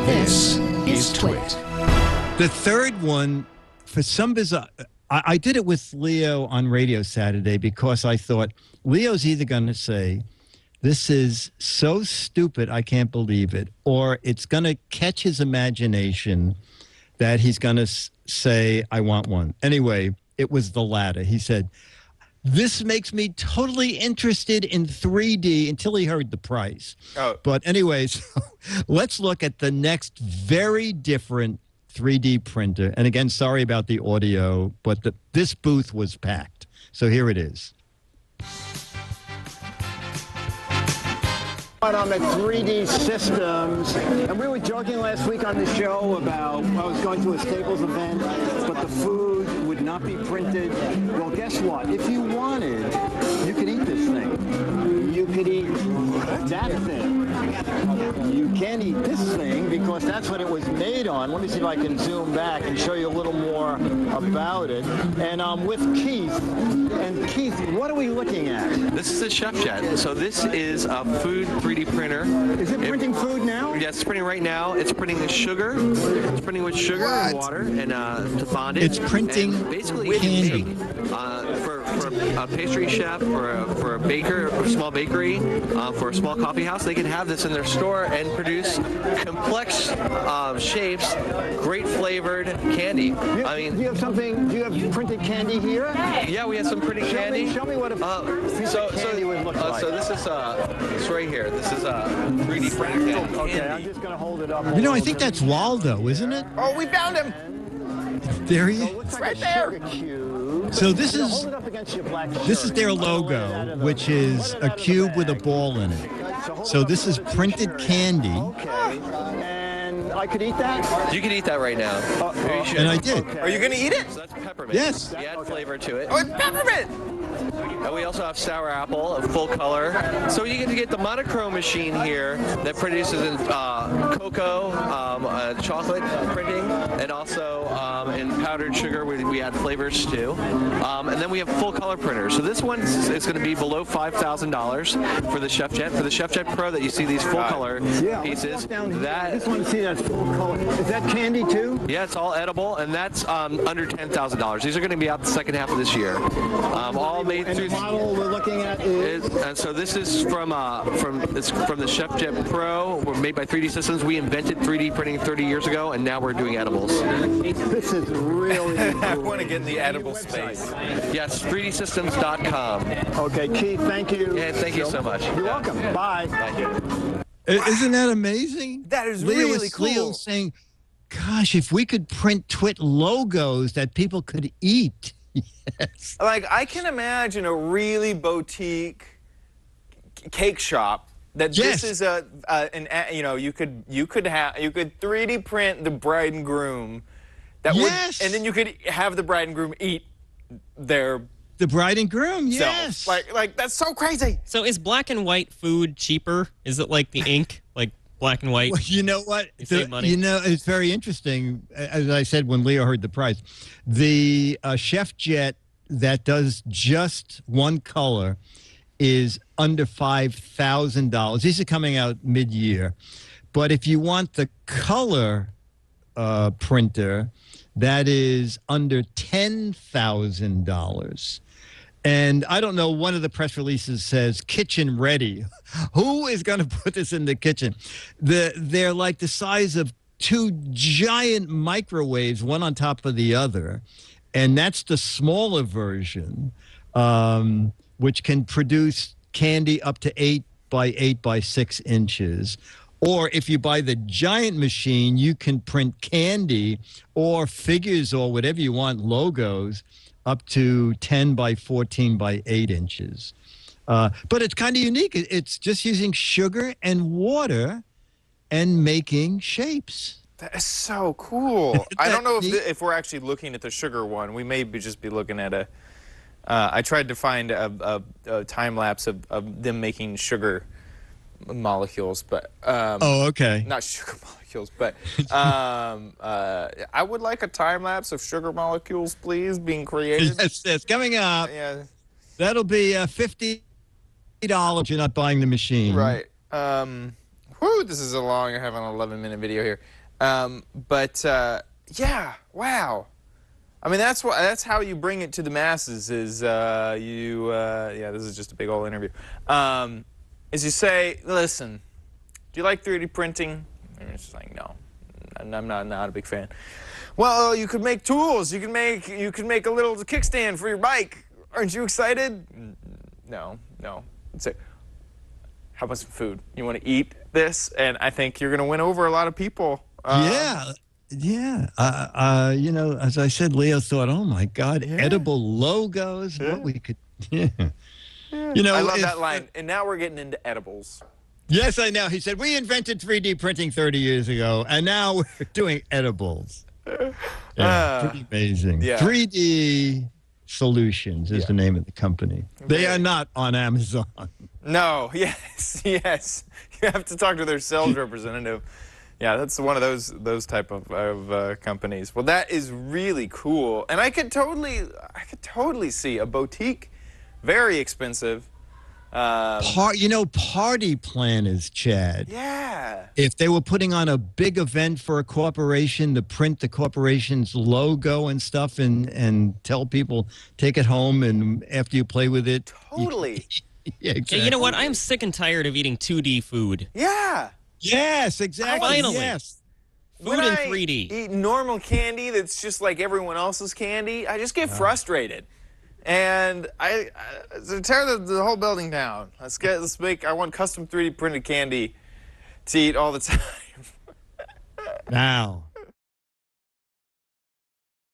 This is Twit. The third one, for some bizarre... I did it with Leo on radio Saturday because I thought Leo's either going to say, this is so stupid, I can't believe it, or it's going to catch his imagination that he's going to say, I want one. Anyway, it was the latter. He said, this makes me totally interested in 3D until he heard the price. Oh. But anyways, let's look at the next very different 3D printer. And again, sorry about the audio, but this booth was packed. So here it is. On the 3D systems, and we were joking last week on the show about I was going to a Staples event, but the food would not be printed. Well, guess what? If you wanted, you could eat this thing. You could eat that thing. You can't eat this thing because that's what it was made on. Let me see if I can zoom back and show you a little more about it. And I'm with Keith. And Keith, what are we looking at? This is a ChefJet. So this is a food 3D printer. Is it printing food now? Yes, it's printing right now. It's printing the sugar. It's printing with sugar and water and to bond it. It's printing and basically candy. For a pastry chef, for a baker, a small bakery, for a small coffee house, they can have this in their store and produce complex shapes, great flavored candy. Do you have printed candy here? Yeah, we have some printed candy. Show me what a piece of candy would look like. So this is it's right here. This is 3D printed candy. Okay, I'm just going to hold it up. You know, I think that's Waldo, isn't it? Oh, we found him. There he It's is. right there. So this is Hold it up against your black shirt. their logo, which is a cube with a ball in it. So this is printed candy. Okay. And I could eat that? You can eat that right now. You should. And I did. Okay. Are you going to eat it? So that's peppermint. Yes. You add flavor to it. Oh, it's peppermint! And we also have sour apple, a full color. So you get to get the monochrome machine here that produces cocoa, chocolate printing, and also in powdered sugar we add flavors to. And then we have full color printers. So this one is going to be below $5,000 for the ChefJet. For the ChefJet Pro that you see these full color pieces. I just want to see that full color. Is that candy too? Yeah, it's all edible, and that's under $10,000. These are going to be out the second half of this year. All made And through. the model we're looking at is? And so this is from the ChefJet Pro. We're made by 3D Systems. We invented 3D printing 30 years ago, and now we're doing edibles. This is really I want to get in the edible space. Yes, 3dsystems.com. Okay, Keith, thank you. Yeah, thank you so much. You're welcome. Bye. Thank you. Isn't that amazing? That is really cool. Leo saying, gosh, if we could print Twit logos that people could eat. Yes. Like, I can imagine a really boutique cake shop that Yes. this is you could 3D print the bride and groom. Yes. And then you could have the bride and groom eat their The bride and groom, selves. yes. Like that's so crazy. So is black and white food cheaper? Is it like the ink, like black and white? Well, you know what? You save money. You know, it's very interesting. As I said when Leo heard the price, the ChefJet that does just one color is under $5,000. These are coming out mid-year. But if you want the color printer, that is under $10,000. And I don't know, one of the press releases says kitchen ready. Who is going to put this in the kitchen? They're like the size of two giant microwaves, one on top of the other. And that's the smaller version, which can produce candy up to 8 by 8 by 6 inches. Or if you buy the giant machine, you can print candy or figures or whatever you want, logos, up to 10 by 14 by 8 inches. But it's kind of unique. It's just using sugar and water and making shapes. That is so cool. I don't know if we're actually looking at the sugar one. We may just be looking at a. I tried to find a time lapse of them making sugar molecules, but okay. not sugar molecules, but I would like a time lapse of sugar molecules, please, being created. Yes, it's coming up. Yeah, That'll be $50. You're not buying the machine, right. Whew, this is a long. I have an 11-minute video here. Yeah, wow. I mean, that's how you bring it to the masses. Is yeah, this is just a big old interview. Is you say, listen, do you like 3D printing? And it's just like, no, I'm not a big fan. Well, you could make tools. You can make a little kickstand for your bike. Aren't you excited? No. Say, how about some food? You want to eat this? And I think you're going to win over a lot of people. Yeah. You know, as I said, Leo thought, oh my God, edible logos. What we could, You know, I love that line. And now we're getting into edibles. Yes, I know. He said, we invented 3D printing 30 years ago, and now we're doing edibles. Yeah, pretty amazing. Yeah. 3D Solutions is the name of the company. They are not on Amazon. No, yes. You have to talk to their sales representative. Yeah, that's one of those type of companies. Well, that is really cool, and I could totally see a boutique, very expensive. Party planners, Chad. Yeah. If they were putting on a big event for a corporation to print the corporation's logo and stuff and tell people, take it home, and after you play with it. Totally. Yeah, exactly. Yeah, you know what? I'm sick and tired of eating 2D food. Yeah. Yes, exactly. Finally. Yes. Food When in I 3D. eat normal candy that's just like everyone else's candy, I just get frustrated. And I tear the whole building down. I want custom 3D printed candy to eat all the time. Now,